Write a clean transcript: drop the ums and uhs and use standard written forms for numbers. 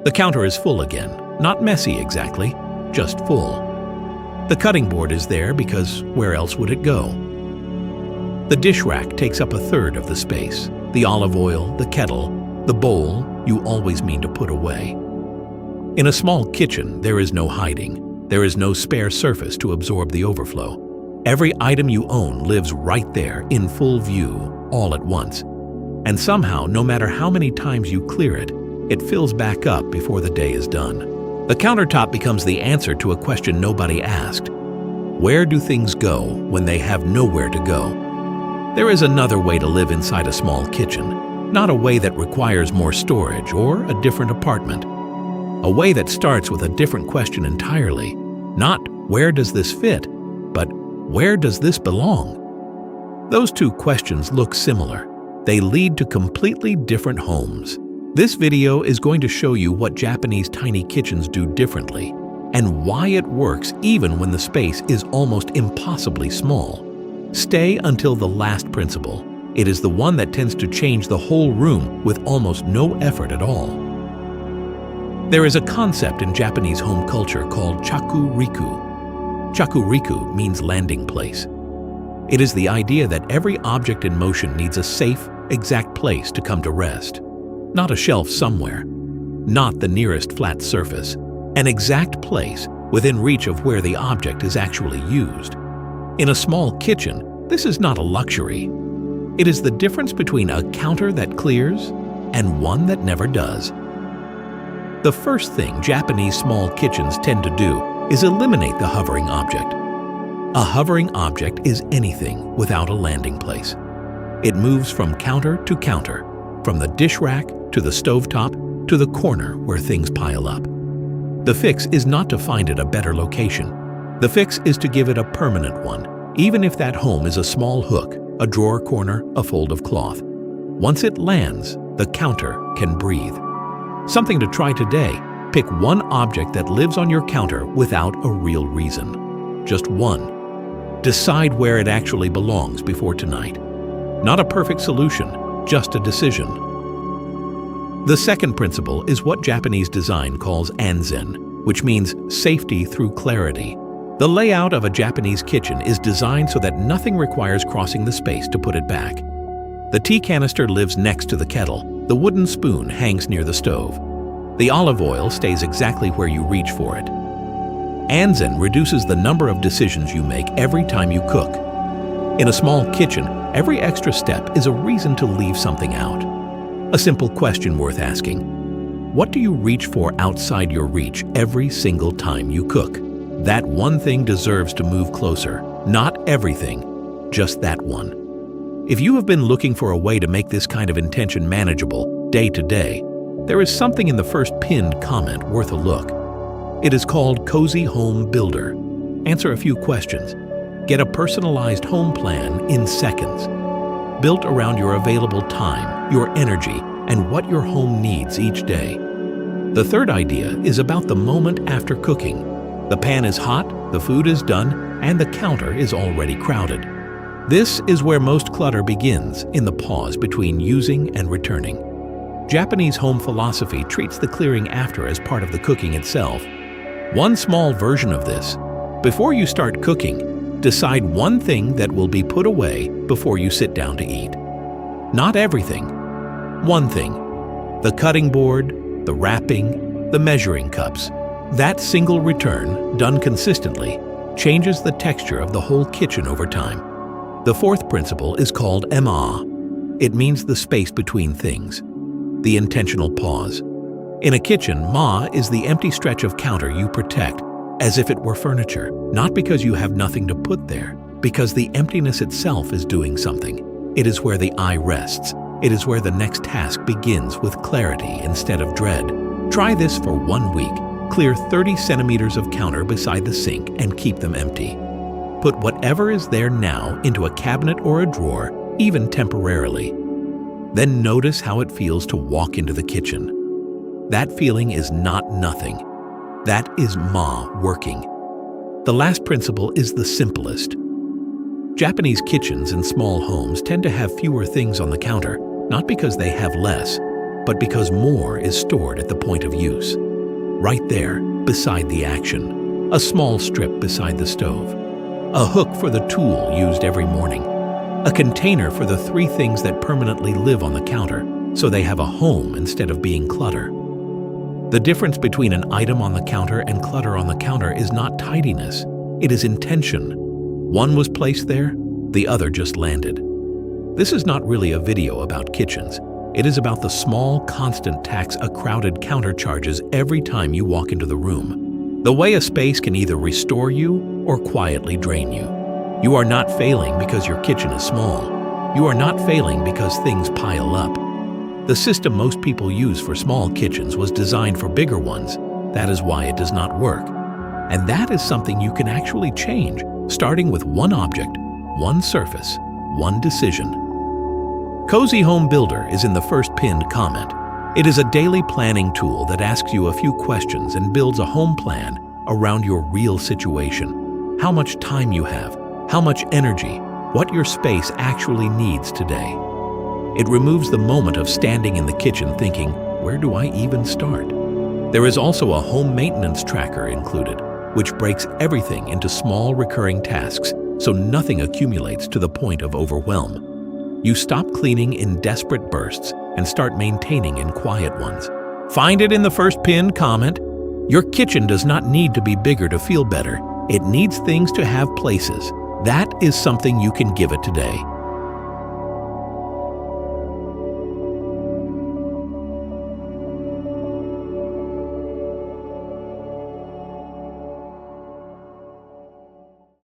The counter is full again, not messy exactly, just full. The cutting board is there because where else would it go? The dish rack takes up a third of the space. The olive oil, the kettle, the bowl you always mean to put away. In a small kitchen, there is no hiding. There is no spare surface to absorb the overflow. Every item you own lives right there in full view, all at once. And somehow, no matter how many times you clear it, it fills back up before the day is done. The countertop becomes the answer to a question nobody asked. Where do things go when they have nowhere to go? There is another way to live inside a small kitchen, not a way that requires more storage or a different apartment. A way that starts with a different question entirely. Not where does this fit, but where does this belong? Those two questions look similar. They lead to completely different homes. This video is going to show you what Japanese tiny kitchens do differently and why it works even when the space is almost impossibly small. Stay until the last principle. It is the one that tends to change the whole room with almost no effort at all. There is a concept in Japanese home culture called chaku-riku. Chaku-riku means landing place. It is the idea that every object in motion needs a safe, exact place to come to rest. Not a shelf somewhere, not the nearest flat surface, an exact place within reach of where the object is actually used. In a small kitchen, this is not a luxury. It is the difference between a counter that clears and one that never does. The first thing Japanese small kitchens tend to do is eliminate the hovering object. A hovering object is anything without a landing place. It moves from counter to counter, from the dish rack to the stovetop to the corner where things pile up. The fix is not to find it a better location. The fix is to give it a permanent one, even if that home is a small hook, a drawer corner, a fold of cloth. Once it lands, the counter can breathe. Something to try today. Pick one object that lives on your counter without a real reason. Just one. Decide where it actually belongs before tonight. Not a perfect solution, just a decision. The second principle is what Japanese design calls anzen, which means safety through clarity. The layout of a Japanese kitchen is designed so that nothing requires crossing the space to put it back. The tea canister lives next to the kettle. The wooden spoon hangs near the stove. The olive oil stays exactly where you reach for it. Anzen reduces the number of decisions you make every time you cook. In a small kitchen, every extra step is a reason to leave something out. A simple question worth asking. What do you reach for outside your reach every single time you cook? That one thing deserves to move closer. Not everything, just that one. If you have been looking for a way to make this kind of intention manageable day to day, there is something in the first pinned comment worth a look. It is called Cozy Home Builder. Answer a few questions. Get a personalized home plan in seconds. Built around your available time, your energy, and what your home needs each day. The third idea is about the moment after cooking. The pan is hot, the food is done, and the counter is already crowded. This is where most clutter begins, in the pause between using and returning. Japanese home philosophy treats the clearing after as part of the cooking itself. One small version of this. Before you start cooking, decide one thing that will be put away before you sit down to eat. Not everything. One thing. The cutting board, the wrapping, the measuring cups. That single return, done consistently, changes the texture of the whole kitchen over time. The fourth principle is called MA. It means the space between things. The intentional pause. In a kitchen, Ma is the empty stretch of counter you protect, as if it were furniture, not because you have nothing to put there, because the emptiness itself is doing something. It is where the eye rests. It is where the next task begins with clarity instead of dread. Try this for 1 week. Clear 30 centimeters of counter beside the sink and keep them empty. Put whatever is there now into a cabinet or a drawer, even temporarily. Then notice how it feels to walk into the kitchen. That feeling is not nothing. That is Ma working. The last principle is the simplest. Japanese kitchens and small homes tend to have fewer things on the counter, not because they have less, but because more is stored at the point of use. Right there, beside the action. A small strip beside the stove. A hook for the tool used every morning. A container for the 3 things that permanently live on the counter, so they have a home instead of being clutter. The difference between an item on the counter and clutter on the counter is not tidiness, it is intention. One was placed there, the other just landed. This is not really a video about kitchens. It is about the small, constant tax a crowded counter charges every time you walk into the room. The way a space can either restore you or quietly drain you. You are not failing because your kitchen is small. You are not failing because things pile up. The system most people use for small kitchens was designed for bigger ones. That is why it does not work. And that is something you can actually change, starting with one object, one surface, one decision. Cozy Home Builder is in the first pinned comment. It is a daily planning tool that asks you a few questions and builds a home plan around your real situation. How much time you have, how much energy, what your space actually needs today. It removes the moment of standing in the kitchen thinking, where do I even start? There is also a home maintenance tracker included, which breaks everything into small recurring tasks so nothing accumulates to the point of overwhelm. You stop cleaning in desperate bursts and start maintaining in quiet ones. Find it in the first pinned comment. Your kitchen does not need to be bigger to feel better. It needs things to have places. That is something you can give it today.